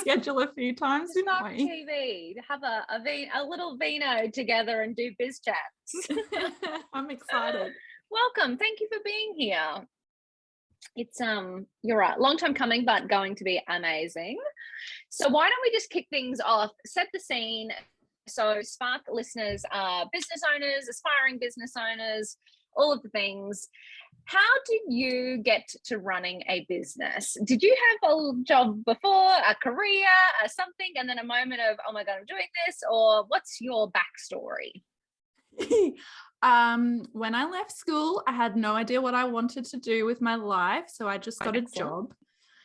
schedule a few times, didn't Spark we? TV to have a little vino together and do biz chats. I'm excited. Welcome. Thank you for being here. It's you're right, long time coming, but going to be amazing. So why don't we just kick things off, set the scene. So Spark listeners are business owners, aspiring business owners, all of the things. How did you get to running a business? Did you have a job before, a career, something, and then a moment of, oh my God, I'm doing this? Or what's your backstory? When I left school, I had no idea what I wanted to do with my life. So I just got a job.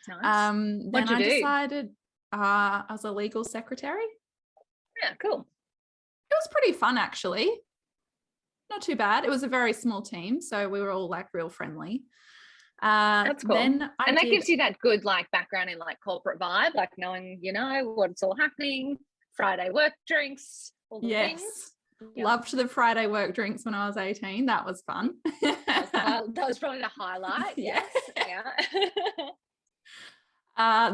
Nice. Then I decided I was a legal secretary. Yeah, cool. It was pretty fun, actually. Not too bad. It was a very small team, so we were all like real friendly. That's cool. And that gives you that good like background in like corporate vibe, like knowing, you know, what's all happening, Friday work drinks, all the things. Yep. Loved the Friday work drinks when I was 18. That was fun. That was probably the highlight. Yes. Yeah.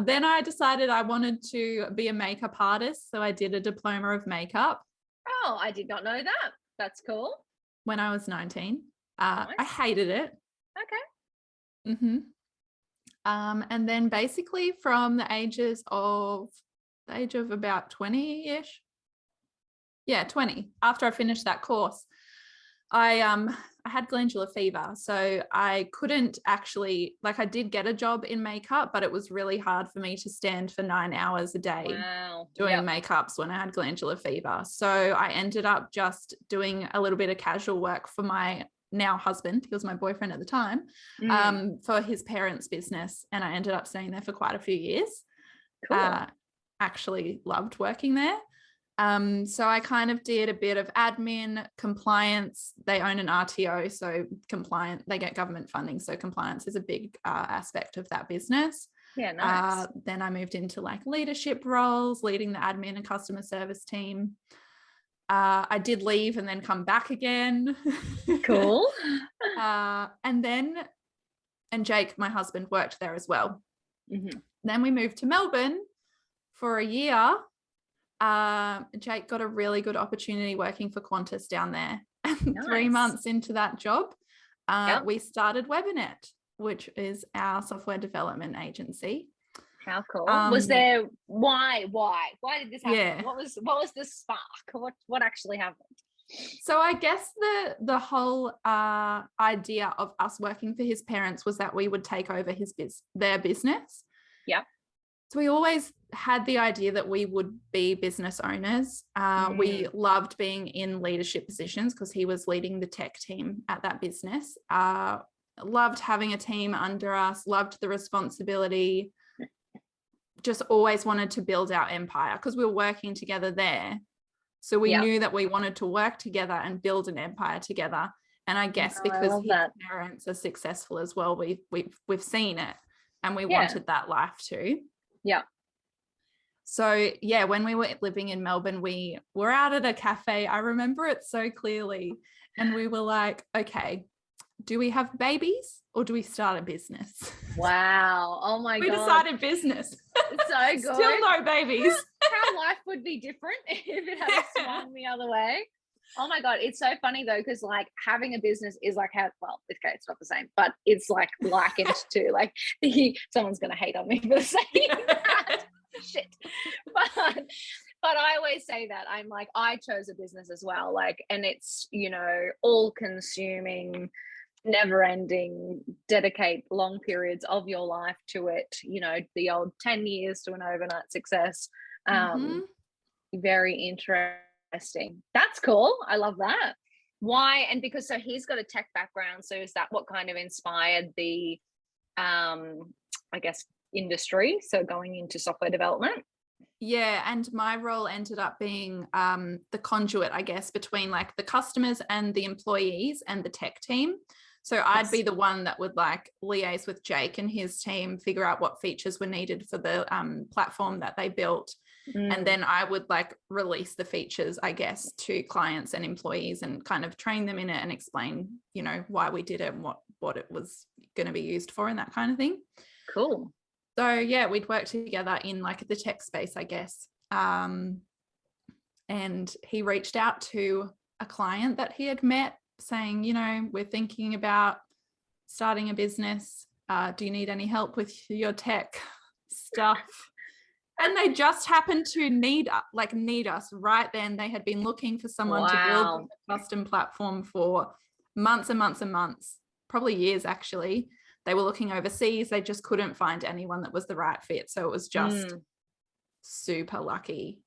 Then I decided I wanted to be a makeup artist. So I did a diploma of makeup. Oh, I did not know that. That's cool. When I was 19. Nice. I hated it. Okay. And then basically from the age of about 20-ish. Yeah, 20. After I finished that course, I had glandular fever. So I couldn't actually, like, I did get a job in makeup, but it was really hard for me to stand for 9 hours a day doing makeups when I had glandular fever. So I ended up just doing a little bit of casual work for my now husband, he was my boyfriend at the time, for his parents' business. And I ended up staying there for quite a few years. Cool. Actually loved working there. So I kind of did a bit of admin, compliance. They own an RTO, so they get government funding. So compliance is a big aspect of that business. Yeah, nice. Then I moved into like leadership roles, leading the admin and customer service team. I did leave and then come back again. Cool. And Jake, my husband, worked there as well. Mm-hmm. Then we moved to Melbourne for a year. Jake got a really good opportunity working for Qantas down there. And Nice. 3 months into that job, we started Webbernet, which is our software development agency. How cool. Was there why did this happen? Yeah. What was the spark? What actually happened? So I guess the whole idea of us working for his parents was that we would take over their business. Yep. So we always had the idea that we would be business owners. We loved being in leadership positions because he was leading the tech team at that business. Loved having a team under us, loved the responsibility, just always wanted to build our empire because we were working together there. So we knew that we wanted to work together and build an empire together. And I guess because his parents are successful as well, we've seen it and we wanted that life too. Yeah. So when we were living in Melbourne, we were out at a cafe. I remember it so clearly. And we were like, okay, do we have babies or do we start a business? Wow. Oh my God. We decided business. It's so good. Still no babies. How life would be different if it had swung the other way. Oh my God. It's so funny though, because like having a business is like it's not the same, but it's like likened to like someone's going to hate on me for saying that. Shit. But I always say that I'm like, I chose a business as well. Like, and it's, you know, all consuming, never ending, dedicate long periods of your life to it, you know, the old 10 years to an overnight success. Very interesting. That's cool. I love that. Why? And because so he's got a tech background, so is that what kind of inspired the I guess industry, so going into software development? Yeah, and my role ended up being the conduit, I guess, between like the customers and the employees and the tech team. So I'd be the one that would like liaise with Jake and his team, figure out what features were needed for the platform that they built. And then I would like release the features, I guess, to clients and employees and kind of train them in it and explain, you know, why we did it and what it was going to be used for and that kind of thing. Cool. So yeah, we'd worked together in like the tech space, I guess. And he reached out to a client that he had met saying, you know, we're thinking about starting a business. Do you need any help with your tech stuff? And they just happened to need us right then. They had been looking for someone to build a custom platform for months and months and months, probably years actually. They were looking overseas. They just couldn't find anyone that was the right fit. So it was just super lucky.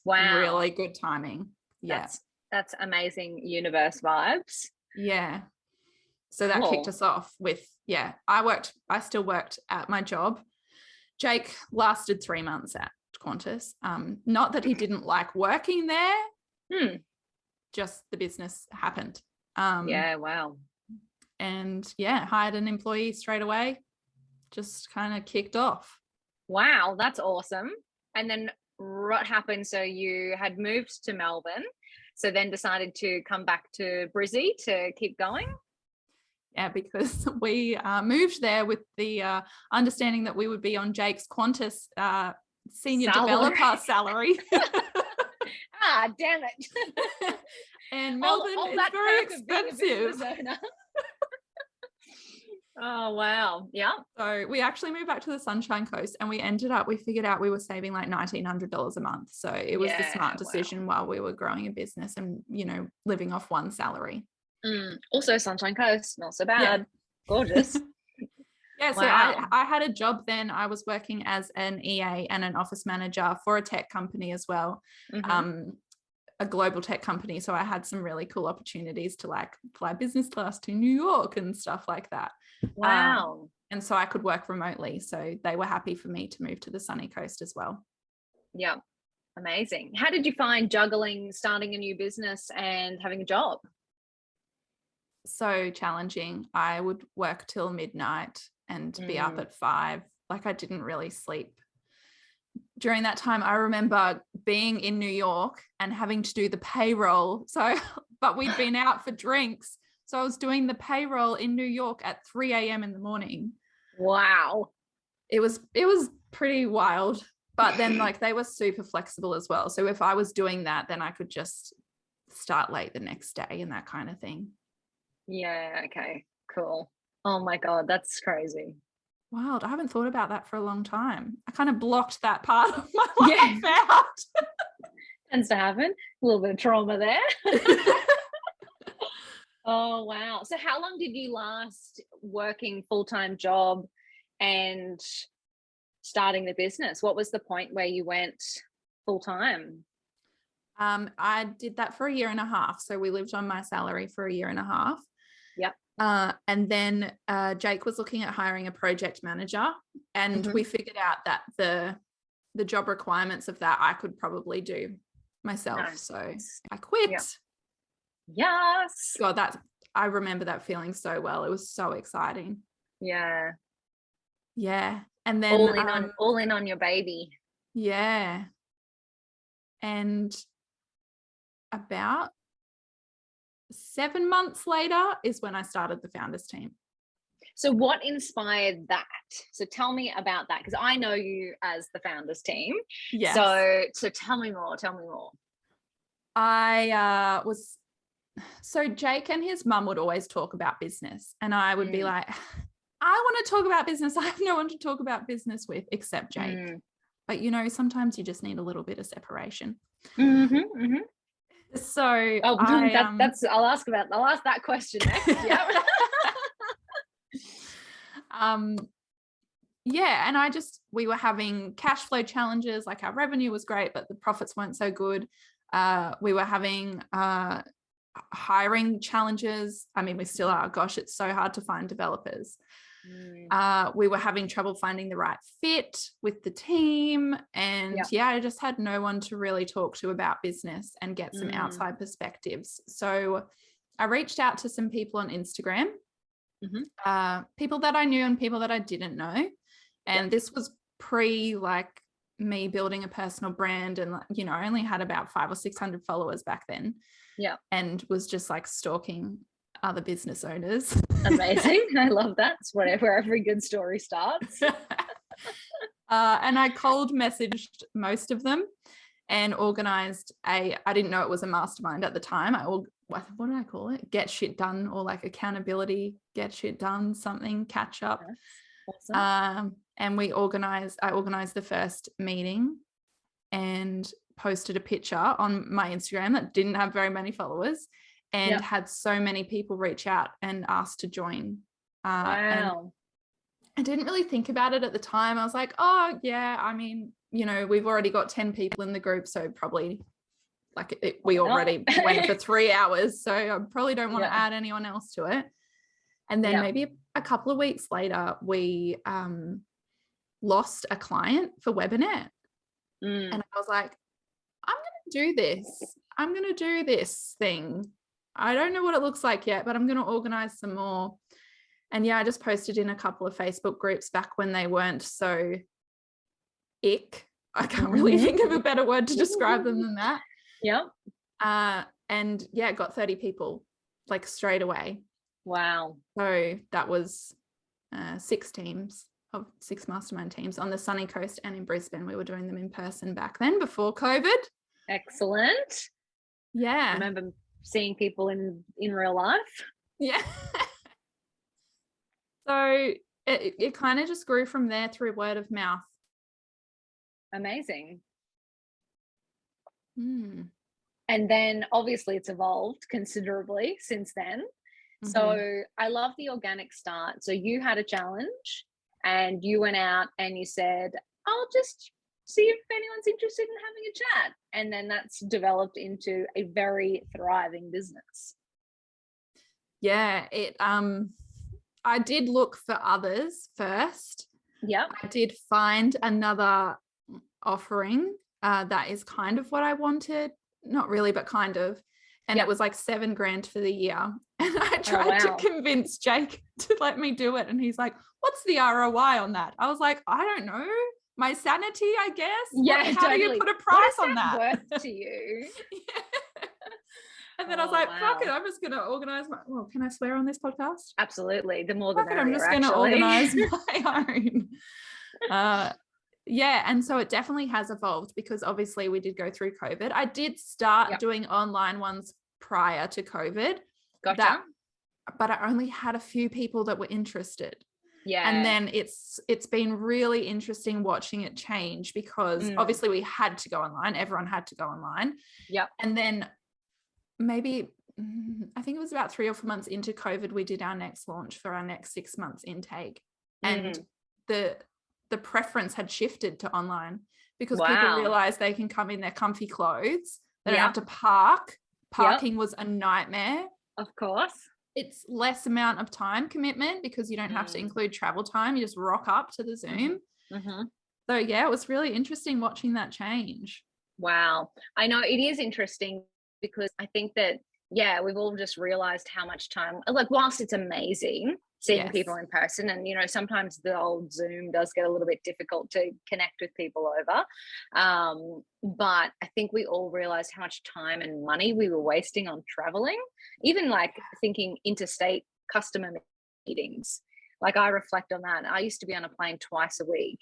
Wow. Really good timing. Yeah. That's amazing universe vibes. Yeah. So that kicked us off with, I still worked at my job. Jake lasted 3 months at Qantas. Not that he didn't like working there. Just the business happened. Yeah, wow. And yeah, hired an employee straight away. Just kind of kicked off. Wow, that's awesome. And then what happened? So you had moved to Melbourne, so then decided to come back to Brizzy to keep going? Yeah, because we moved there with the understanding that we would be on Jake's Qantas senior developer salary. Damn it. And Melbourne is very expensive. Oh, wow. Yeah. So we actually moved back to the Sunshine Coast, and we figured out we were saving like $1,900 a month. So it was the smart decision while we were growing a business and, you know, living off one salary. Also Sunshine Coast, not so bad. Yeah. Gorgeous. Yeah, so I had a job then. I was working as an EA and an office manager for a tech company as well, a global tech company. So I had some really cool opportunities to like fly business class to New York and stuff like that. Wow. And so I could work remotely. So they were happy for me to move to the sunny coast as well. Yeah, amazing. How did you find juggling starting a new business and having a job? So challenging. I would work till midnight and be up at 5. Like I didn't really sleep during that time. I remember being in New York and having to do the payroll. So, but we'd been out for drinks. So I was doing the payroll in New York at 3 a.m. in the morning. Wow. It was pretty wild. But then like they were super flexible as well. So if I was doing that, then I could just start late the next day and that kind of thing. Yeah. Okay, cool. Oh my God, that's crazy. Wild. I haven't thought about that for a long time. I kind of blocked that part of my life out. Tends to happen. A little bit of trauma there. Oh, wow. So how long did you last working full-time job and starting the business? What was the point where you went full-time? I did that for 1.5 years. So we lived on my salary for 1.5 years. Yep. And then Jake was looking at hiring a project manager, and we figured out that the job requirements of that I could probably do myself. Nice. So I quit. Yep. Yes. God, I remember that feeling so well. It was so exciting. Yeah. Yeah. And then all in on your baby. Yeah. And about 7 months later is when I started the founders team. So what inspired that? So tell me about that, because I know you as the founders team. Yes. So tell me more. So Jake and his mum would always talk about business, and I would be like, I want to talk about business. I have no one to talk about business with except Jake. But you know, sometimes you just need a little bit of separation. So I'll ask that question next. Yeah. And we were having cash flow challenges. Like our revenue was great, but the profits weren't so good. We were having hiring challenges. I mean, we still are. Gosh, it's so hard to find developers. We were having trouble finding the right fit with the team. And I just had no one to really talk to about business and get some outside perspectives. So I reached out to some people on Instagram, people that I knew and people that I didn't know. And this was pre like me building a personal brand, and you know, I only had about 500 or 600 followers back then. Yeah. And was just like stalking other business owners. Amazing. I love that. It's where every good story starts. And I cold messaged most of them and organized I didn't know it was a mastermind at the time. What did I call it? Get shit done, or like accountability, get shit done, something, catch up. Awesome. And I organized the first meeting and posted a picture on my Instagram that didn't have very many followers, and had so many people reach out and ask to join. And I didn't really think about it at the time. I was like, oh yeah, I mean, we've already got 10 people in the group, so probably we already went for 3 hours, so I probably don't want to add anyone else to it. And then maybe a couple of weeks later, we lost a client for Webbernet. And I was like, I'm going to do this thing. I don't know what it looks like yet, but I'm going to organize some more. And I just posted in a couple of Facebook groups back when they weren't so ick. I can't really think of a better word to describe them than that. And got 30 people like straight away. Wow. So that was 6 mastermind teams on the sunny coast and in Brisbane. We were doing them in person back then before COVID. Excellent. Yeah. I remember seeing people in real life. Yeah. So it kind of just grew from there through word of mouth. Amazing. Mm. And then obviously it's evolved considerably since then. Mm-hmm. So I love the organic start. So you had a challenge and you went out and you said, I'll just see if anyone's interested in having a chat. And then that's developed into a very thriving business. Yeah, I did look for others first. Yeah. I did find another offering that is kind of what I wanted. Not really, but kind of. And it was like $7,000 for the year. And I tried to convince Jake to let me do it. And he's like, what's the ROI on that? I was like, I don't know. My sanity, I guess. Yeah, How do you put a price on that? Worth to you? And then I was like, fuck it, I'm just going to organize can I swear on this podcast? Absolutely. The more the merrier, I'm just going to organize my own. And so it definitely has evolved because obviously we did go through COVID. I did start doing online ones prior to COVID. Gotcha. But I only had a few people that were interested. Yeah. And then it's been really interesting watching it change because obviously we had to go online. Everyone had to go online. Yep. And then maybe I think it was about 3 or 4 months into COVID, we did our next launch for our next 6 months intake. And the preference had shifted to online because people realized they can come in their comfy clothes. They don't have to park. Parking was a nightmare. Of course. It's less amount of time commitment because you don't have to include travel time. You just rock up to the Zoom. So it was really interesting watching that change. Wow. I know it is interesting because I think that, we've all just realized how much time, like whilst it's amazing seeing people in person and, sometimes the old Zoom does get a little bit difficult to connect with people over. But I think we all realized how much time and money we were wasting on traveling, even like thinking interstate customer meetings. Like I reflect on that. I used to be on a plane twice a week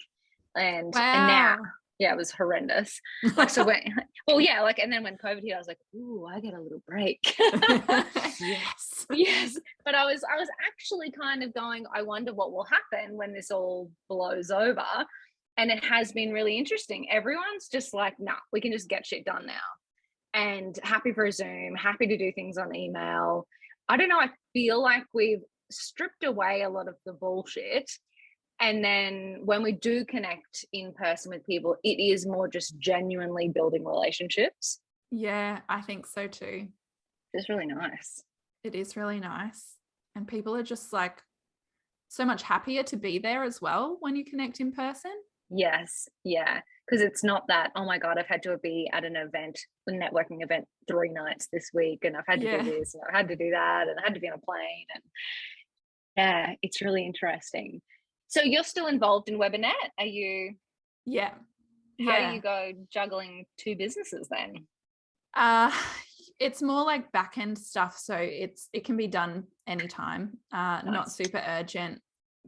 and now, it was horrendous. Like, so and then when COVID hit, I was like, ooh, I get a little break. Yes. But I was actually kind of going, I wonder what will happen when this all blows over. And it has been really interesting. Everyone's just like, nah, we can just get shit done now. And happy for a Zoom, happy to do things on email. I don't know. I feel like we've stripped away a lot of the bullshit. And then when we do connect in person with people, it is more just genuinely building relationships. Yeah, I think so too. It's really nice. It is really nice. And people are just like so much happier to be there as well when you connect in person. Yes. Yeah. Because it's not that, oh my God, I've had to be at an event, a networking event 3 nights this week. And I've had to do this and I've had to do that. And I had to be on a plane. And it's really interesting. So you're still involved in Webbernet? Are you? Yeah. How do you go juggling 2 businesses then? It's more like back end stuff. So it can be done anytime, not super urgent.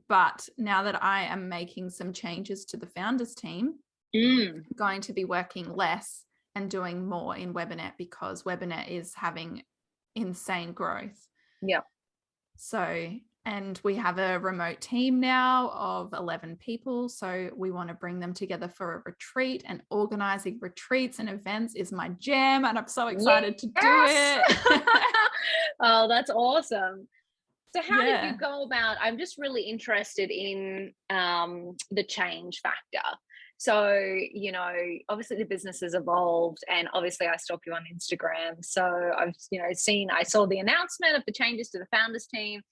But now that I am making some changes to the founders team, I'm going to be working less and doing more in Webbernet, because Webbernet is having insane growth. Yeah. So, and we have a remote team now of 11 people. So we want to bring them together for a retreat, and organizing retreats and events is my jam. And I'm so excited to do it. Oh, that's awesome. So how did Yeah. you go about, I'm just really interested in the change factor. So, you know, obviously the business has evolved, and obviously I stalk you on Instagram. So I've, you know, I saw the announcement of the changes to the founders team.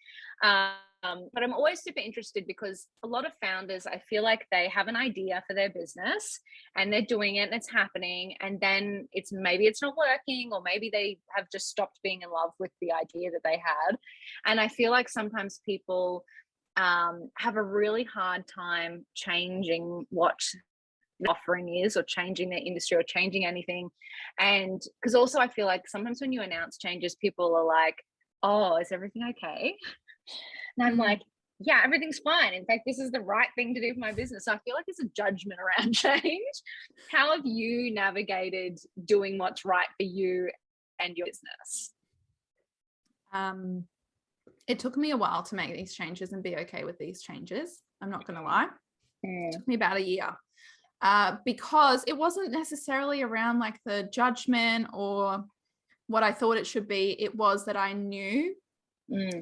But I'm always super interested, because a lot of founders, I feel like they have an idea for their business and they're doing it and it's happening. And then maybe it's not working, or maybe they have just stopped being in love with the idea that they had. And I feel like sometimes people have a really hard time changing what the offering is, or changing their industry, or changing anything. And because also I feel like sometimes when you announce changes, people are like, oh, is everything okay? And I'm like, yeah, everything's fine. In fact, this is the right thing to do for my business. So I feel like there's a judgment around change. How have you navigated doing what's right for you and your business? It took me a while to make these changes and be okay with these changes. I'm not going to lie. It took me about a year, because it wasn't necessarily around like the judgment or what I thought it should be. It was that I knew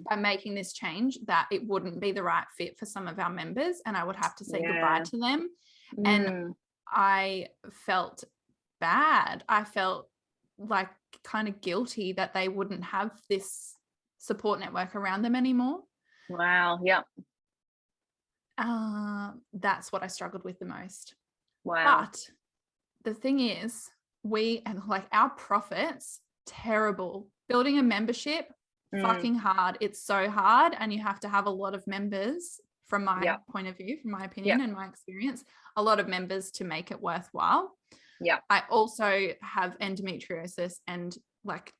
by making this change that it wouldn't be the right fit for some of our members, and I would have to say goodbye to them. And I felt bad. I felt like kind of guilty that they wouldn't have this support network around them anymore. Wow. Yeah. That's what I struggled with the most. Wow. But the thing is, our profits, terrible. Building a membership, fucking hard. It's so hard, and you have to have a lot of members, from my point of view, from my opinion and my experience, a lot of members to make it worthwhile. I also have endometriosis, and like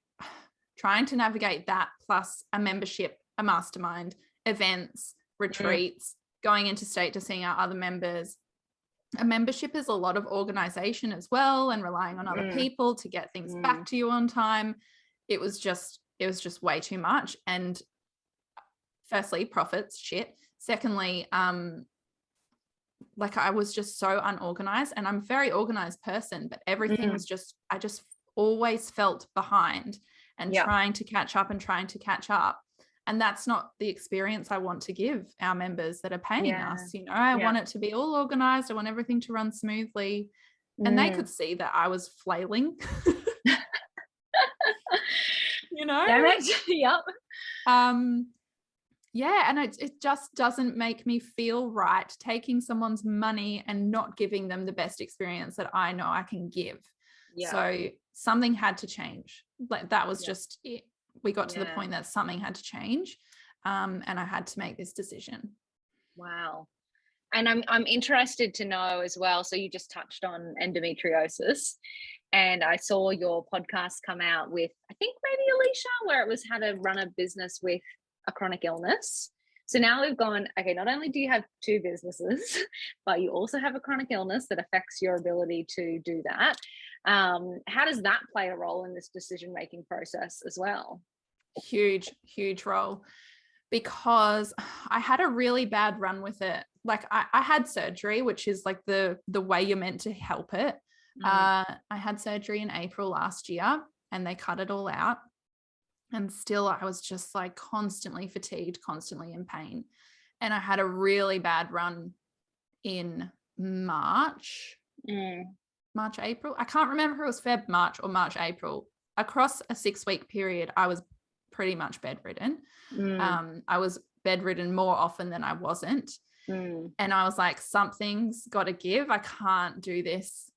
trying to navigate that, plus a membership, a mastermind, events, retreats, going interstate to seeing our other members. A membership is a lot of organization as well, and relying on other people to get things back to you on time. It was just way too much. And firstly, profits, shit. Secondly, like I was just so unorganized, and I'm a very organized person, but everything was I just always felt behind and trying to catch up. And that's not the experience I want to give our members that are paying us. You know, I want it to be all organized. I want everything to run smoothly. And they could see that I was flailing. You know? Yep. Yeah, and it just doesn't make me feel right taking someone's money and not giving them the best experience that I know I can give. So something had to change. Like that was just it. We got to the point that something had to change, and I had to make this decision. Wow. And I'm interested to know as well. So you just touched on endometriosis, and I saw your podcast come out with, I think maybe Alicia, where it was how to run a business with a chronic illness. So now we've gone, okay, not only do you have two businesses, but you also have a chronic illness that affects your ability to do that. How does that play a role in this decision-making process as well? Huge role, because I had a really bad run with it. Like I had surgery, which is like the way you're meant to help it. I had surgery in April last year, and they cut it all out. And still I was just like constantly fatigued, constantly in pain. And I had a really bad run in March, April. I can't remember if it was Feb, March, or March, April. Across a 6-week period, I was pretty much bedridden. I was bedridden more often than I wasn't. And I was like, something's got to give. I can't do this.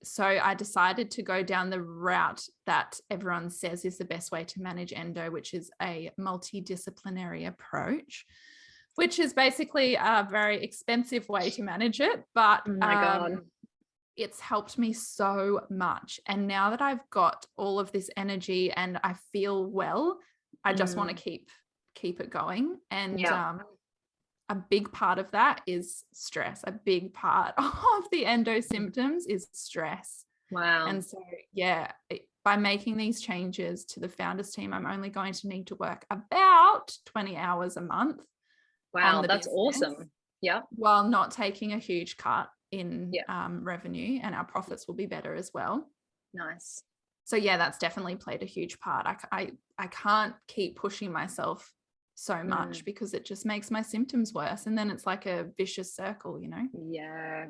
So I decided to go down the route that everyone says is the best way to manage endo, which is a multidisciplinary approach, which is basically a very expensive way to manage it. But it's helped me so much. And now that I've got all of this energy and I feel well, I just want to keep it going. And a big part of that is stress. A big part of the endo symptoms is stress. Wow. And so, yeah, by making these changes to the founders team, I'm only going to need to work about 20 hours a month. Wow, that's awesome. Yeah. While not taking a huge cut in revenue, and our profits will be better as well. Nice. So yeah, that's definitely played a huge part. I can't keep pushing myself so much because it just makes my symptoms worse. And then it's like a vicious circle, you know?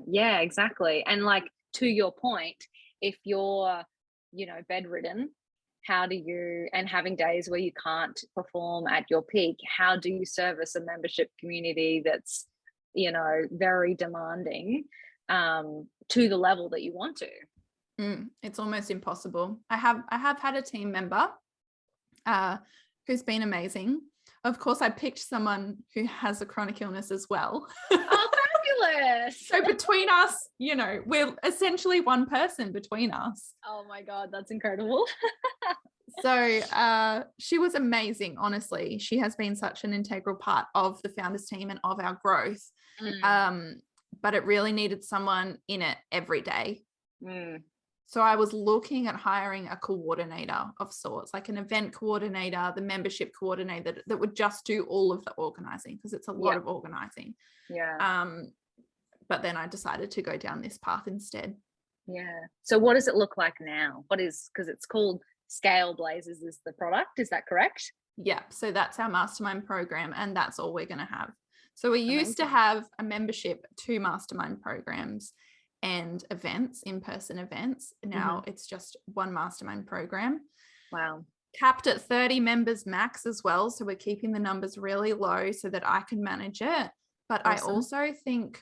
Yeah, exactly. And like, to your point, if you're, bedridden, how do you, and having days where you can't perform at your peak, how do you service a membership community that's, very demanding to the level that you want to? It's almost impossible. I have had a team member who's been amazing. Of course, I picked someone who has a chronic illness as well. Oh, fabulous. So between us, we're essentially one person between us. Oh my God, that's incredible. So she was amazing, honestly. She has been such an integral part of the founders team and of our growth. But it really needed someone in it every day. So I was looking at hiring a coordinator of sorts, like an event coordinator, the membership coordinator that would just do all of the organizing, because it's a lot of organizing. But then I decided to go down this path instead. Yeah. So what does it look like now? Because it's called Scale Blazers is the product. Is that correct? Yeah. So that's our mastermind program, and that's all we're going to have. So we used to have a membership, 2 mastermind programs and events, in-person events. Now it's just 1 mastermind program. Wow. Capped at 30 members max as well. So we're keeping the numbers really low so that I can manage it. But awesome. I also think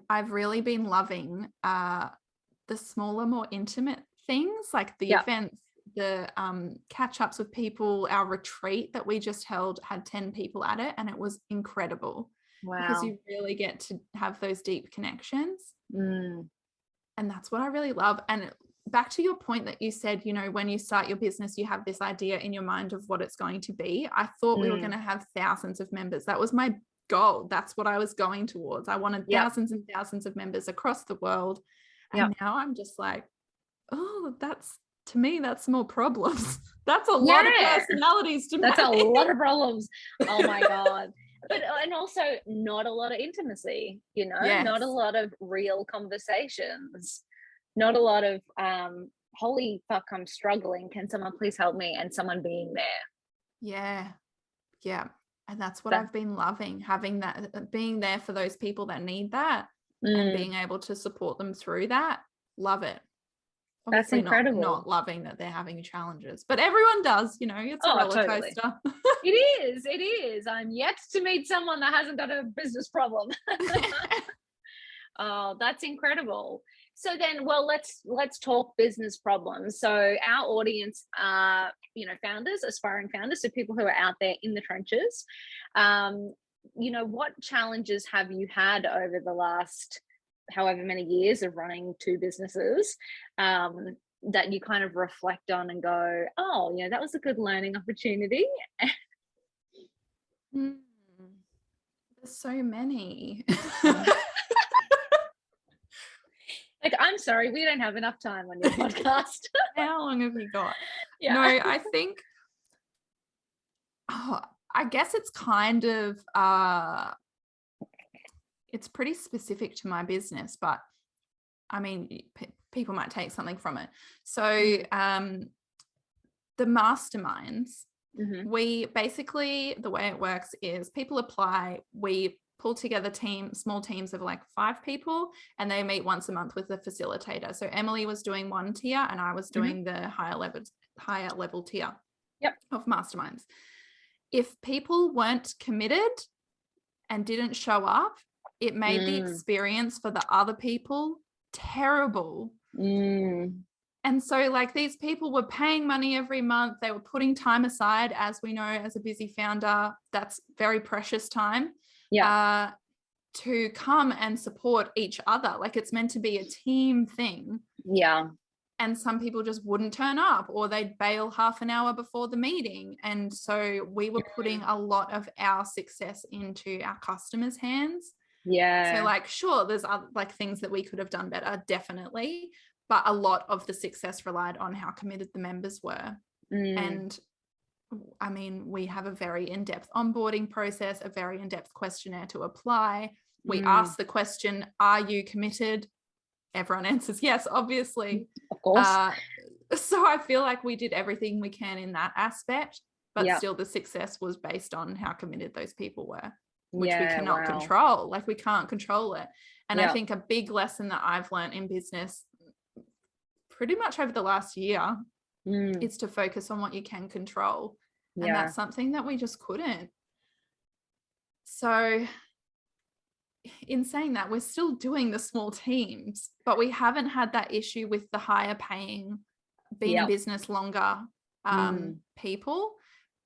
I've really been loving the smaller, more intimate things, like the events, the catch-ups with people. Our retreat that we just held had 10 people at it, and it was incredible. Wow. Because you really get to have those deep connections. And that's what I really love. And back to your point that you said, when you start your business, you have this idea in your mind of what it's going to be. I thought we were going to have thousands of members. That was my goal. That's what I was going towards. I wanted thousands and thousands of members across the world. And now I'm just like, oh, to me, that's more problems. That's a lot of personalities to manage. That's a lot of problems. Oh my God. But, and also not a lot of intimacy, not a lot of real conversations, not a lot of, holy fuck, I'm struggling. Can someone please help me? And someone being there. Yeah. Yeah. And that's what I've been loving, having that, being there for those people that need that and being able to support them through that. Love it. Obviously that's incredible. Not loving that they're having challenges, but everyone does, it's a roller coaster. It is. I'm yet to meet someone that hasn't got a business problem. Oh, that's incredible. So then, well, let's talk business problems. So our audience are, founders, aspiring founders, so people who are out there in the trenches. What challenges have you had over the last however many years of running 2 businesses that you kind of reflect on and go, oh, that was a good learning opportunity? There's so many. Like, I'm sorry, we don't have enough time on your podcast. How long have you got? No, I think, I guess it's kind of, it's pretty specific to my business, but I mean, people might take something from it. So the masterminds, we basically, the way it works is people apply, we pull together small teams of like 5 people, and they meet once a month with a facilitator. So Emily was doing 1 tier and I was doing the higher level tier of masterminds. If people weren't committed and didn't show up, it made the experience for the other people terrible. And so like these people were paying money every month. They were putting time aside. As we know, as a busy founder, that's very precious time to come and support each other. Like it's meant to be a team thing. and some people just wouldn't turn up, or they'd bail half an hour before the meeting. And so we were putting a lot of our success into our customers' hands. So like, sure, there's other, like, things that we could have done better, definitely, but a lot of the success relied on how committed the members were. And I mean, we have a very in-depth onboarding process, a very in-depth questionnaire to apply. We ask the question, are you committed? Everyone answers yes, obviously. Of course. So I feel like we did everything we can in that aspect, but still the success was based on how committed those people were, which we cannot control. Like, we can't control it. And I think a big lesson that I've learned in business pretty much over the last year is to focus on what you can control. And that's something that we just couldn't. So in saying that, we're still doing the small teams, but we haven't had that issue with the higher paying, been in business longer people.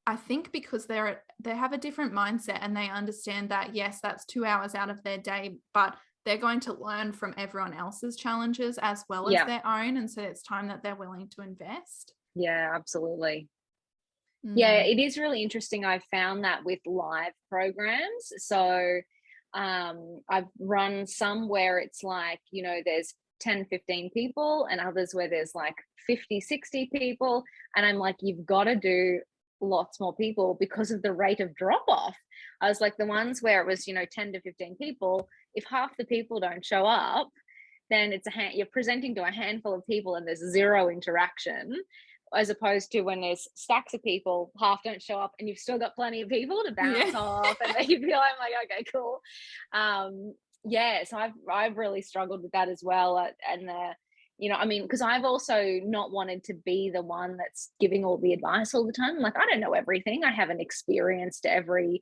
I think because they have a different mindset, and they understand that, yes, that's 2 hours out of their day, but they're going to learn from everyone else's challenges as well as their own. And so it's time that they're willing to invest. Yeah, absolutely. Yeah, it is really interesting. I found that with live programs. So I've run some where it's like, you know, there's 10, 15 people, and others where there's like 50, 60 people. And I'm like, you've got to do lots more people because of the rate of drop off. I was like, the ones where it was, you know, 10 to 15 people, if half the people don't show up, then it's you're presenting to a handful of people and there's zero interaction, as opposed to when there's stacks of people, half don't show up and you've still got plenty of people to bounce off, and then you feel, I'm like, okay, cool. So I've really struggled with that as well. And you know, I mean, because I've also not wanted to be the one that's giving all the advice all the time. I'm like, I don't know everything. I haven't experienced everything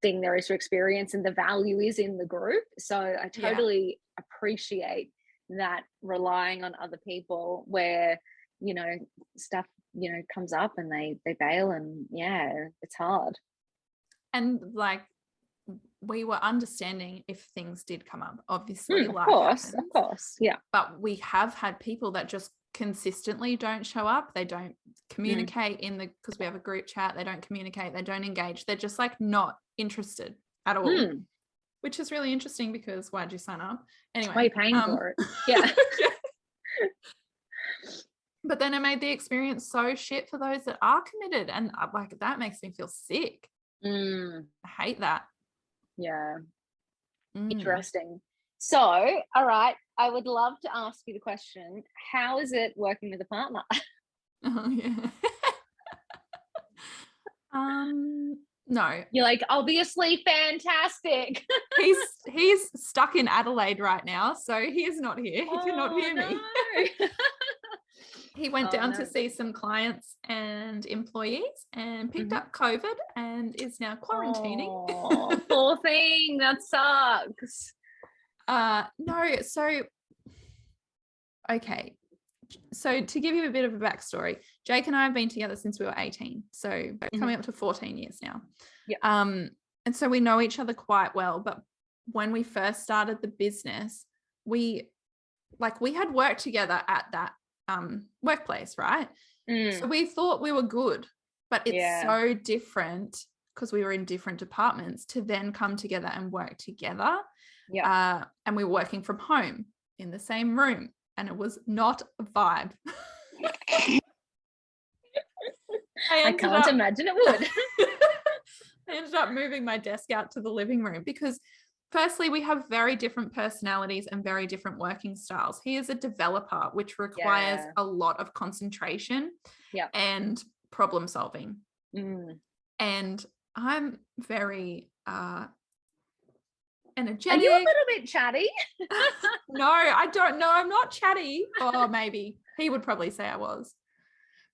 there is to experience, and the value is in the group. So I totally appreciate that, relying on other people where, you know, stuff, you know, comes up and they bail, and it's hard. And like, we were understanding if things did come up, obviously. Of course, yeah. But we have had people that just consistently don't show up. They don't communicate because we have a group chat. They don't communicate. They don't engage. They're just like not interested at all, which is really interesting, because why'd you sign up? Anyway. Why are you paying for it? Yeah. But then it made the experience so shit for those that are committed. And like, that makes me feel sick. I hate that. Yeah. Interesting. So, all right, I would love to ask you the question, how is it working with a partner? Oh, yeah. No. You're like, obviously fantastic. He's stuck in Adelaide right now, so he is not here. He cannot hear me. He went down to see some clients and employees and picked up COVID and is now quarantining. Oh, poor thing. That sucks. No, so, okay. So to give you a bit of a backstory, Jake and I have been together since we were 18. So coming up to 14 years now. Yeah. And so we know each other quite well. But when we first started the business, we had worked together at that workplace, right? So we thought we were good, but it's so different, because we were in different departments, to then come together and work together. And we were working from home in the same room, and it was not a vibe. I can't imagine it would. I ended up moving my desk out to the living room, because firstly, we have very different personalities and very different working styles. He is a developer, which requires a lot of concentration and problem solving. And I'm very energetic. Are you a little bit chatty? No, I don't know. I'm not chatty. Or maybe he would probably say I was.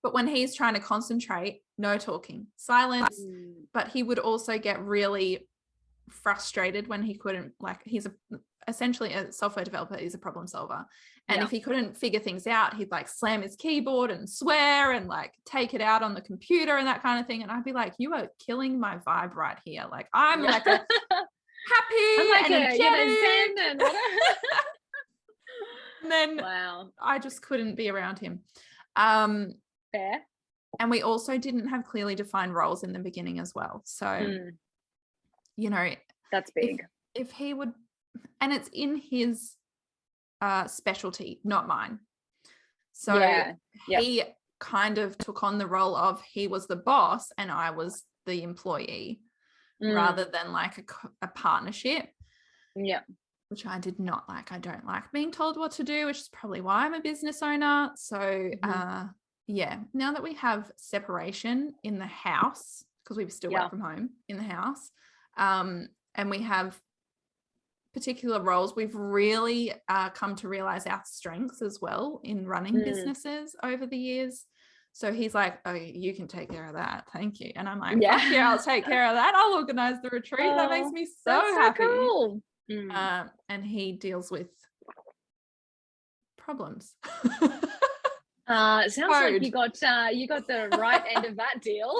But when he's trying to concentrate, no talking, silence. But he would also get really frustrated when he couldn't, like, he's essentially a software developer. He's a problem solver. And if he couldn't figure things out, he'd like slam his keyboard and swear and like take it out on the computer and that kind of thing. And I'd be like, you are killing my vibe right here. Like, I'm like a happy, I'm like energetic. Zen and And then Wow. I just couldn't be around him. Fair. And we also didn't have clearly defined roles in the beginning as well. So, you know, that's big. If he would, and it's in his specialty, not mine. So he kind of took on the role of he was the boss and I was the employee rather than like a partnership. Yeah. Which I did not like. I don't like being told what to do, which is probably why I'm a business owner. So yeah, now that we have separation in the house, because we still work from home in the house, and we have particular roles, we've really come to realize our strengths as well in running businesses over the years. So he's like, oh, you can take care of that. Thank you. And I'm like, fuck yeah, I'll take care of that. I'll organize the retreat. That makes me so happy. Cool. And he deals with problems. Sounds like you got the right end of that deal.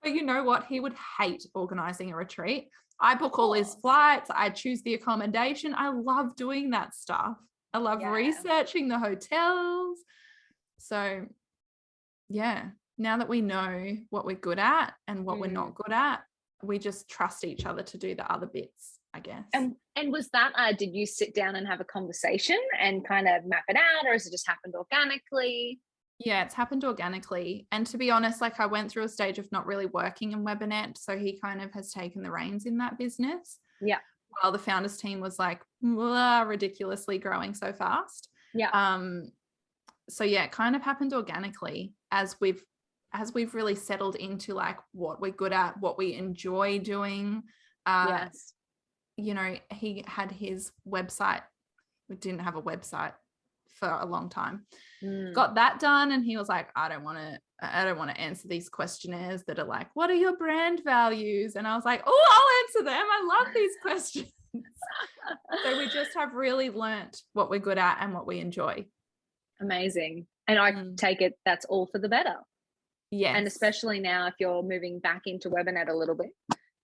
But you know what? He would hate organizing a retreat. I book all his flights. I choose the accommodation. I love doing that stuff. I love researching the hotels. So yeah, now that we know what we're good at and what we're not good at, we just trust each other to do the other bits, I guess. And was that, did you sit down and have a conversation and kind of map it out, or has it just happened organically? Yeah, it's happened organically. And to be honest, like I went through a stage of not really working in Webbernet. So he kind of has taken the reins in that business. Yeah. While the founders team was like ridiculously growing so fast. Yeah. So yeah, it kind of happened organically as we've really settled into like what we're good at, what we enjoy doing. Yes. You know, he had his website. We didn't have a website for a long time. Got that done, and he was like, I don't want to answer these questionnaires that are like, what are your brand values? And I was like, oh, I'll answer them. I love these questions. So we just have really learnt what we're good at and what we enjoy. Amazing. And I take it that's all for the better. Yes. And especially now if you're moving back into Webbernet a little bit,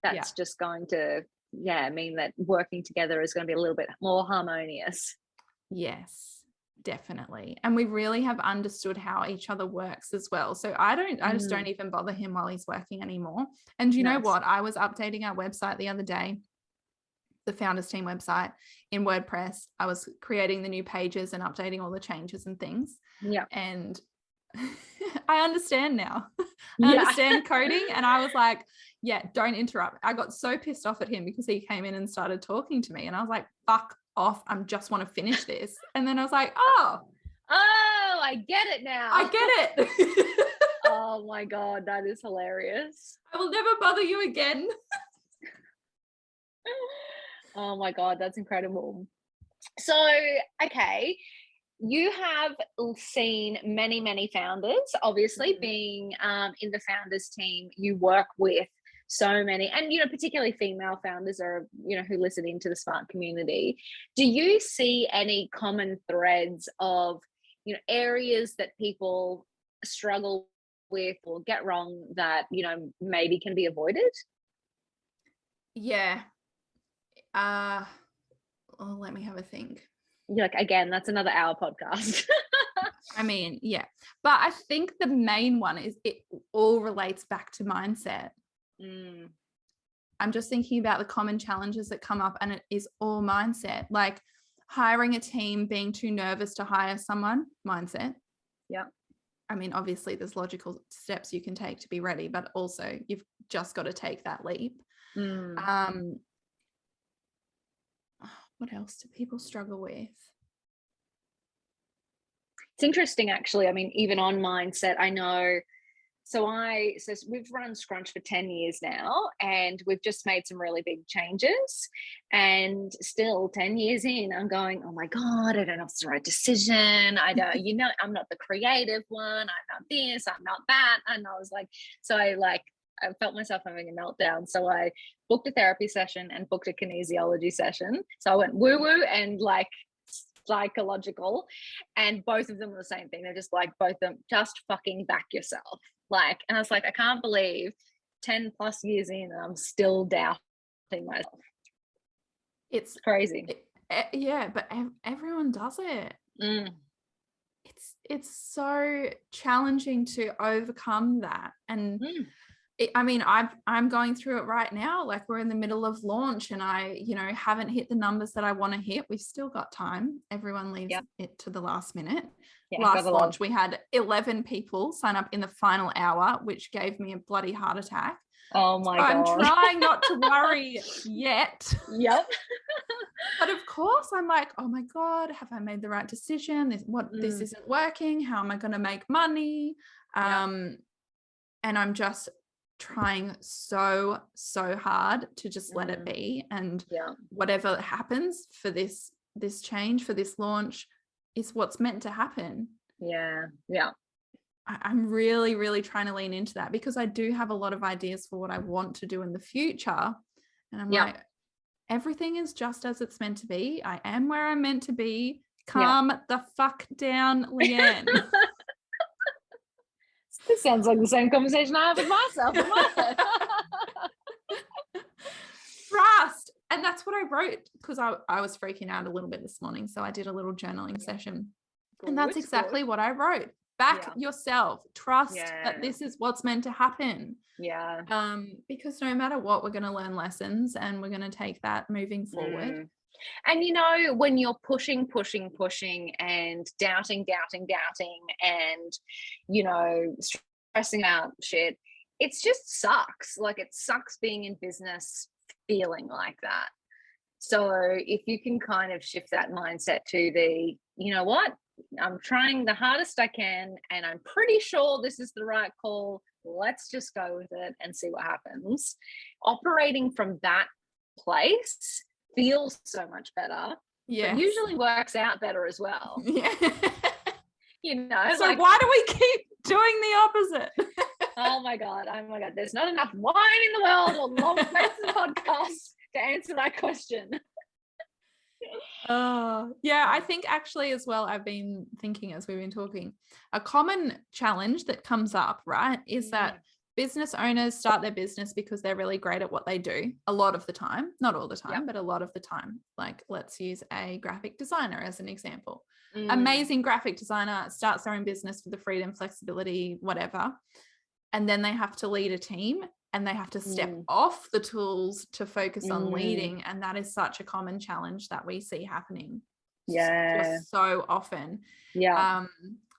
that's just going to mean that working together is going to be a little bit more harmonious. Yes, definitely. And we really have understood how each other works as well. So I just don't even bother him while he's working anymore. And you know what? I was updating our website the other day, the Founders Team website in WordPress. I was creating the new pages and updating all the changes and things. Yeah. And I understand now. I understand coding. And I was like, yeah, don't interrupt. I got so pissed off at him because he came in and started talking to me. And I was like, fuck off. I just want to finish this. And then I was like, oh, I get it now. I get it. Oh my God, that is hilarious. I will never bother you again. Oh my God, that's incredible. So, okay. You have seen many, many founders, obviously being in the founders team, you work with so many, and, you know, particularly female founders are, you know, who listen into the Spark community. Do you see any common threads of, you know, areas that people struggle with or get wrong that, you know, maybe can be avoided? Yeah. Let me have a think. You're like, again, that's another hour podcast. I mean, yeah. But I think the main one is it all relates back to mindset. I'm just thinking about the common challenges that come up, and it is all mindset. Like hiring a team, being too nervous to hire someone, mindset. Yeah. I mean, obviously there's logical steps you can take to be ready, but also you've just got to take that leap. What else do people struggle with? It's interesting, actually. I mean, even on mindset, I know. So we've run Scrunch for 10 years now, and we've just made some really big changes. And still 10 years in, I'm going, oh my God, I don't know if it's the right decision. I don't, you know, I'm not the creative one. I'm not this, I'm not that. And I was like, I felt myself having a meltdown. So I booked a therapy session and booked a kinesiology session. So I went woo-woo and like psychological, and both of them were the same thing. They're just like, both of them, just fucking back yourself. Like, and I was like, I can't believe 10 plus years in, I'm still doubting myself. It's crazy. Yeah, but everyone does it. It's so challenging to overcome that. And I mean, I'm going through it right now. Like, we're in the middle of launch and I, haven't hit the numbers that I want to hit. We've still got time. Everyone leaves it to the last minute. Last launch, we had 11 people sign up in the final hour, which gave me a bloody heart attack. Oh my God. I'm trying not to worry yet. Yep. But of course I'm like, oh my God, have I made the right decision? This isn't working. How am I going to make money? And I'm just trying so hard to just let it be. And whatever happens for this change, for this launch, is what's meant to happen. Yeah. I'm really, really trying to lean into that, because I do have a lot of ideas for what I want to do in the future. And I'm like, everything is just as it's meant to be. I am where I'm meant to be. Calm the fuck down, Leanne. This sounds like the same conversation I have with myself in my head. Trust. And that's what I wrote, because I was freaking out a little bit this morning. So I did a little journaling session. And that's exactly what I wrote. Back yourself. Trust that this is what's meant to happen. Yeah. Because no matter what, we're going to learn lessons and we're going to take that moving forward. And when you're pushing and doubting and stressing out shit, it just sucks. Like, it sucks being in business feeling like that. So if you can kind of shift that mindset to the, you know what, I'm trying the hardest I can and I'm pretty sure this is the right call, let's just go with it and see what happens. Operating from that place feels so much better. But usually works out better as well. Yeah. So like, why do we keep doing the opposite? Oh my God. There's not enough wine in the world or long faces podcasts to answer that question. I think actually as well, I've been thinking as we've been talking, a common challenge that comes up, right, is that business owners start their business because they're really great at what they do a lot of the time, not all the time, but a lot of the time. Like, let's use a graphic designer as an example. Amazing graphic designer starts their own business for the freedom, flexibility, whatever. And then they have to lead a team and they have to step off the tools to focus on leading. And that is such a common challenge that we see happening just so often.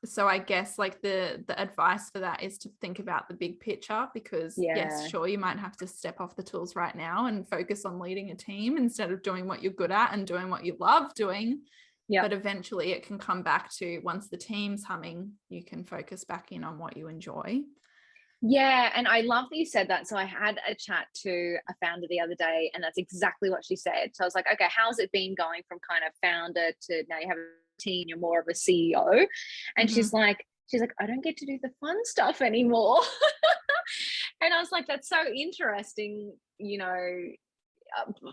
So I guess like the advice for that is to think about the big picture, because yes, sure, you might have to step off the tools right now and focus on leading a team instead of doing what you're good at and doing what you love doing. But eventually it can come back to, once the team's humming, you can focus back in on what you enjoy. Yeah. And I love that you said that. So I had a chat to a founder the other day, and that's exactly what she said. So I was like, okay, how's it been going from kind of founder to now you have a team, you're more of a CEO? And she's like, I don't get to do the fun stuff anymore. And I was like, that's so interesting,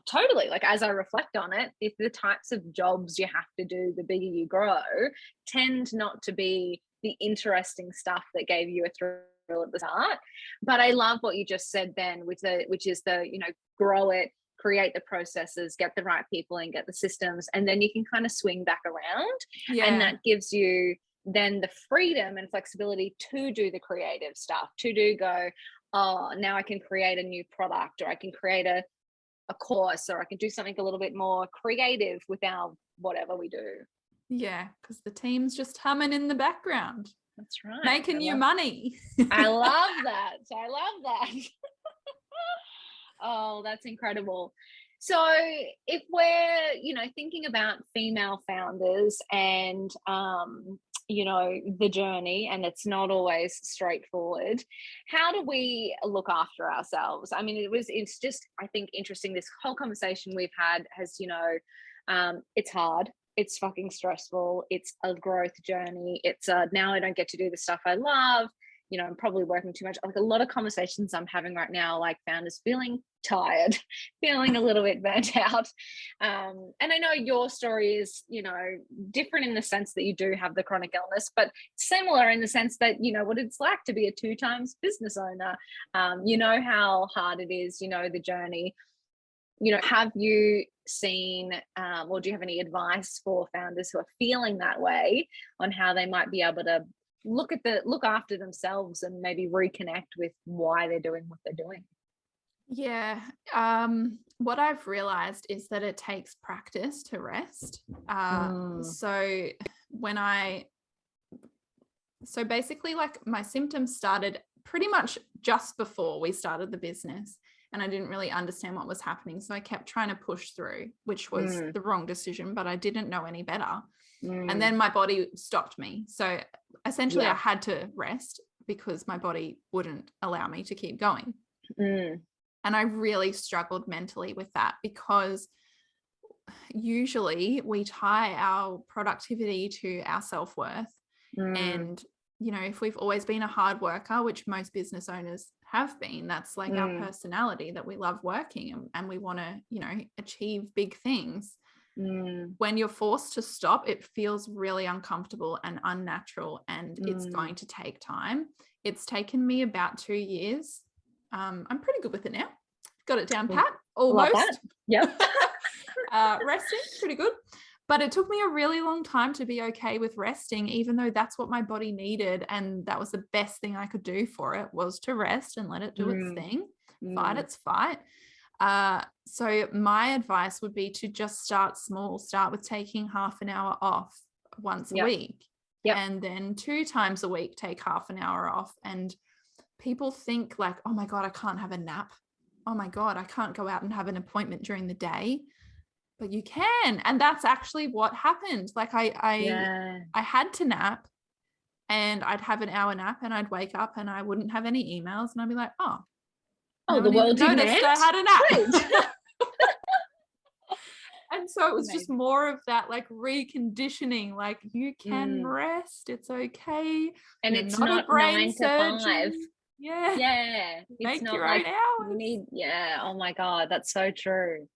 totally. Like, as I reflect on it, if the types of jobs you have to do, the bigger you grow, tend not to be the interesting stuff that gave you a thrill at the start. But I love what you just said then, which is grow it, create the processes, get the right people in, get the systems, and then you can kind of swing back around. And that gives you then the freedom and flexibility to do the creative stuff, oh, now I can create a new product, or I can create a course, or I can do something a little bit more creative with our whatever we do. Yeah, because the team's just humming in the background. That's right. Making you money. I love that. Oh, that's incredible. So if we're, thinking about female founders and, the journey, and it's not always straightforward, how do we look after ourselves? I mean, it's just, I think, interesting. This whole conversation we've had has, it's hard. It's fucking stressful. It's a growth journey. It's now I don't get to do the stuff I love. I'm probably working too much. Like, a lot of conversations I'm having right now, like founders feeling tired, feeling a little bit burnt out. And I know your story is, different in the sense that you do have the chronic illness, but similar in the sense that, what it's like to be a 2 times business owner. How hard it is, the journey. have you seen, or do you have any advice for founders who are feeling that way on how they might be able to look after themselves and maybe reconnect with why they're doing what they're doing? Yeah. What I've realized is that it takes practice to rest. So basically, like, my symptoms started pretty much just before we started the business, and I didn't really understand what was happening. So I kept trying to push through, which was the wrong decision, but I didn't know any better. And then my body stopped me. So essentially I had to rest because my body wouldn't allow me to keep going. And I really struggled mentally with that, because usually we tie our productivity to our self-worth. And, if we've always been a hard worker, which most business owners have been, that's like our personality, that we love working and we want to, achieve big things. When you're forced to stop, it feels really uncomfortable and unnatural, and it's going to take time. It's taken me about 2 years. I'm pretty good with it now. Got it down pat, almost. Yep. Resting, pretty good. But it took me a really long time to be okay with resting, even though that's what my body needed. And that was the best thing I could do for it, was to rest and let it do its thing, fight its fight. So my advice would be to just start small. Start with taking half an hour off once a week. And then 2 times a week, take half an hour off. And people think like, oh my God, I can't have a nap. Oh my God, I can't go out and have an appointment during the day. But you can. And that's actually what happened. Like I had to nap, and I'd have an hour nap, and I'd wake up and I wouldn't have any emails, and I'd be like, oh, the world didn't noticed end. I had a nap. And so it was just more of that, like, reconditioning, like, you can rest, it's okay. And You're it's not not a brain 9 to surgeon. 5. Yeah. It's Make not your like own hours. you need, oh my God, that's so true.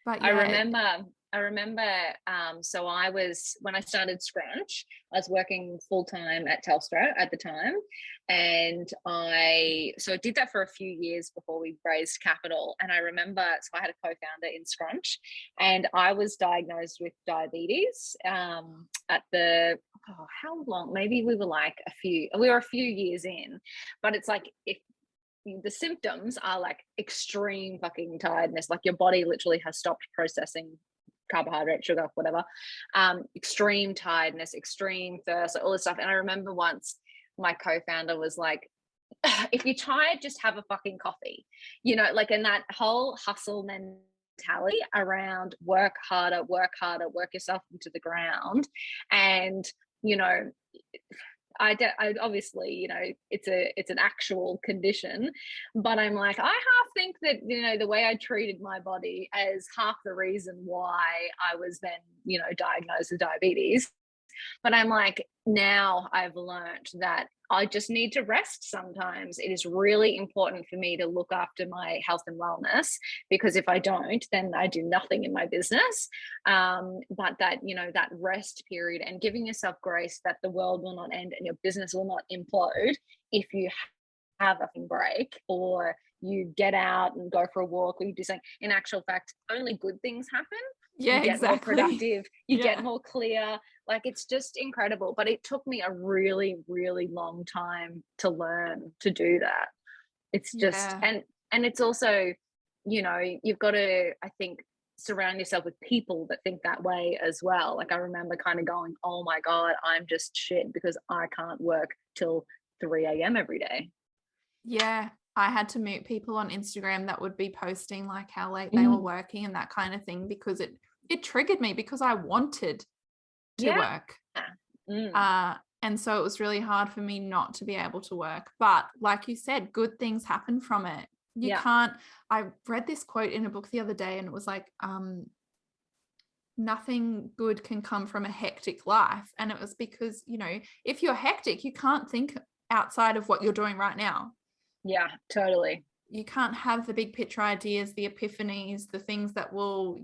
But I remember, so I was, when I started Scrunch, I was working full-time at Telstra at the time. And I did that for a few years before we raised capital. And I remember, so I had a co-founder in Scrunch, and I was diagnosed with diabetes at the, how long? Maybe we were a few years in, but it's like, if the symptoms are like extreme fucking tiredness, like your body literally has stopped processing carbohydrate, sugar, whatever, extreme tiredness, extreme thirst, all this stuff. And I remember once my co-founder was like, if you're tired, just have a fucking coffee, like, in that whole hustle mentality around work harder, work yourself into the ground. And I obviously, it's an actual condition, but I'm like, I half think that, the way I treated my body as half the reason why I was then, diagnosed with diabetes. But I'm like, now I've learned that I just need to rest sometimes. It is really important for me to look after my health and wellness, because if I don't, then I do nothing in my business. But that, that rest period, and giving yourself grace that the world will not end and your business will not implode if you have a break, or you get out and go for a walk, or you do something. In actual fact, only good things happen. Yeah, you get exactly. more productive, you get more clear. Like, it's just incredible. But it took me a really, really long time to learn to do that. It's just, and it's also, you've got to, I think, surround yourself with people that think that way as well. Like, I remember kind of going, oh my God, I'm just shit because I can't work till 3 a.m. every day. Yeah. I had to mute people on Instagram that would be posting like how late they were working and that kind of thing, because it triggered me, because I wanted to work. And so it was really hard for me not to be able to work. But like you said, good things happen from it. You can't, I read this quote in a book the other day, and it was like, nothing good can come from a hectic life. And it was because, if you're hectic, you can't think outside of what you're doing right now. Yeah, totally. You can't have the big picture ideas, the epiphanies, the things that will,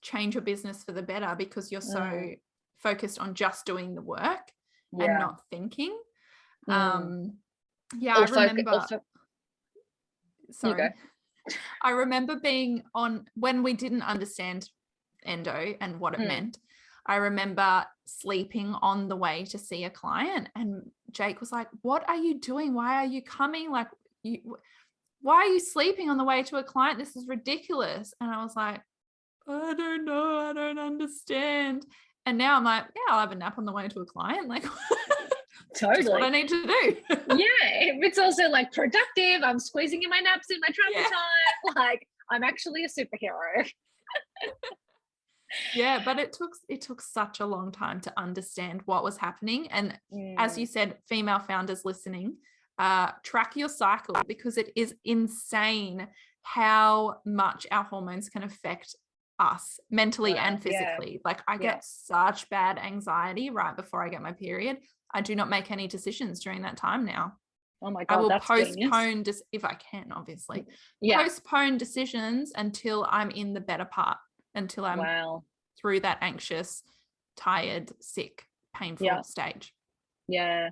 change your business for the better, because you're so focused on just doing the work and not thinking. I remember. Sorry. I remember being on when we didn't understand endo and what it meant. I remember sleeping on the way to see a client, and Jake was like, "What are you doing? Why are you coming? Like, why are you sleeping on the way to a client? This is ridiculous." And I was like, "I don't know. I don't understand." And now I'm like, "Yeah, I'll have a nap on the way to a client." Like, totally just what I need to do. Yeah, it's also like productive. I'm squeezing in my naps in my travel time. Like, I'm actually a superhero. Yeah, but it took such a long time to understand what was happening. And as you said, female founders listening, track your cycle, because it is insane how much our hormones can affect us mentally and physically. Like, I get such bad anxiety right before I get my period. I do not make any decisions during that time now. Oh my God, I will that's postpone if I can, obviously. Postpone decisions until I'm in the better part, until I'm through that anxious, tired, sick, painful stage. Yeah.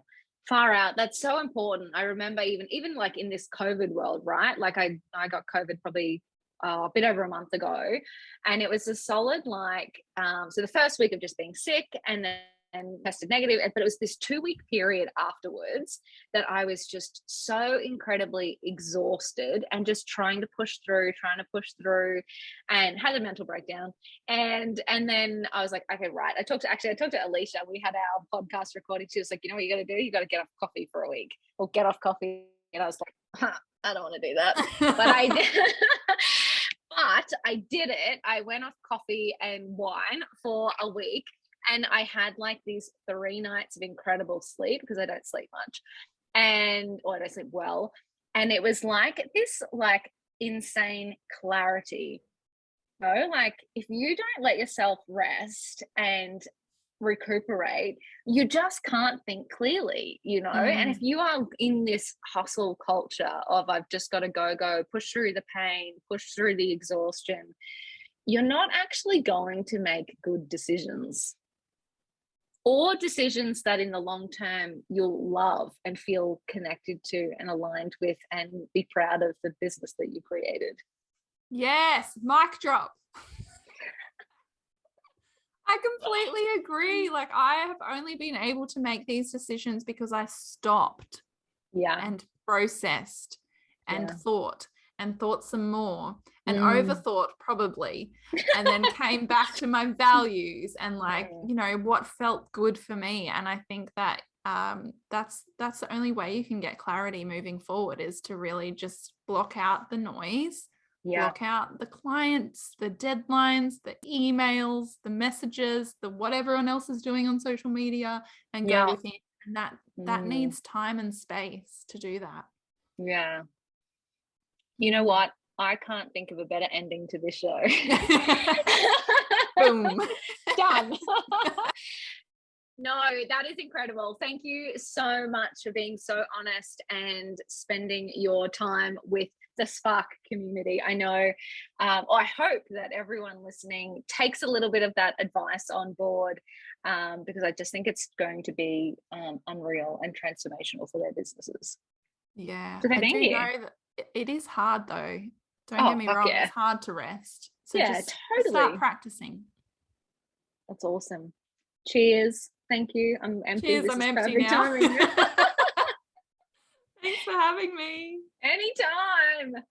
Far out. That's so important. I remember even like in this COVID world, right? Like I got COVID probably a bit over a month ago, and it was a solid like so the first week of just being sick and then tested negative, but it was this 2-week period afterwards that I was just so incredibly exhausted and just trying to push through and had a mental breakdown. And then I was like, okay, right. I talked to Alicia. We had our podcast recording. She was like, you know what you got to do? You got to get off coffee for a week, or get off coffee. And I was like, I don't want to do that. But I did. But I did it. I went off coffee and wine for a week. And I had like these 3 nights of incredible sleep, because I don't sleep much, or I don't sleep well. And it was like this like insane clarity. Like, if you don't let yourself rest and recuperate, you just can't think clearly, and if you are in this hustle culture of I've just got to go, push through the pain, push through the exhaustion, you're not actually going to make good decisions, or decisions that in the long term you'll love and feel connected to and aligned with and be proud of the business that you created. Yes, mic drop. I completely agree. Like, I have only been able to make these decisions because I stopped and processed and thought some more and overthought probably, and then came back to my values and like, what felt good for me. And I think that that's the only way you can get clarity moving forward, is to really just block out the noise, block out the clients, the deadlines, the emails, the messages, the what everyone else is doing on social media, and go within. And that needs time and space to do that. Yeah. You know what? I can't think of a better ending to this show. Boom. Done. No, that is incredible. Thank you so much for being so honest and spending your time with the Spark community. I know, I hope that everyone listening takes a little bit of that advice on board, because I just think it's going to be unreal and transformational for their businesses. Yeah. I do know that it is hard though. Don't get me wrong. Yeah. It's hard to rest. So just start practicing. That's awesome. Cheers. Thank you. I'm empty. Cheers, this I'm is empty perfect now. timing. Thanks for having me. Anytime.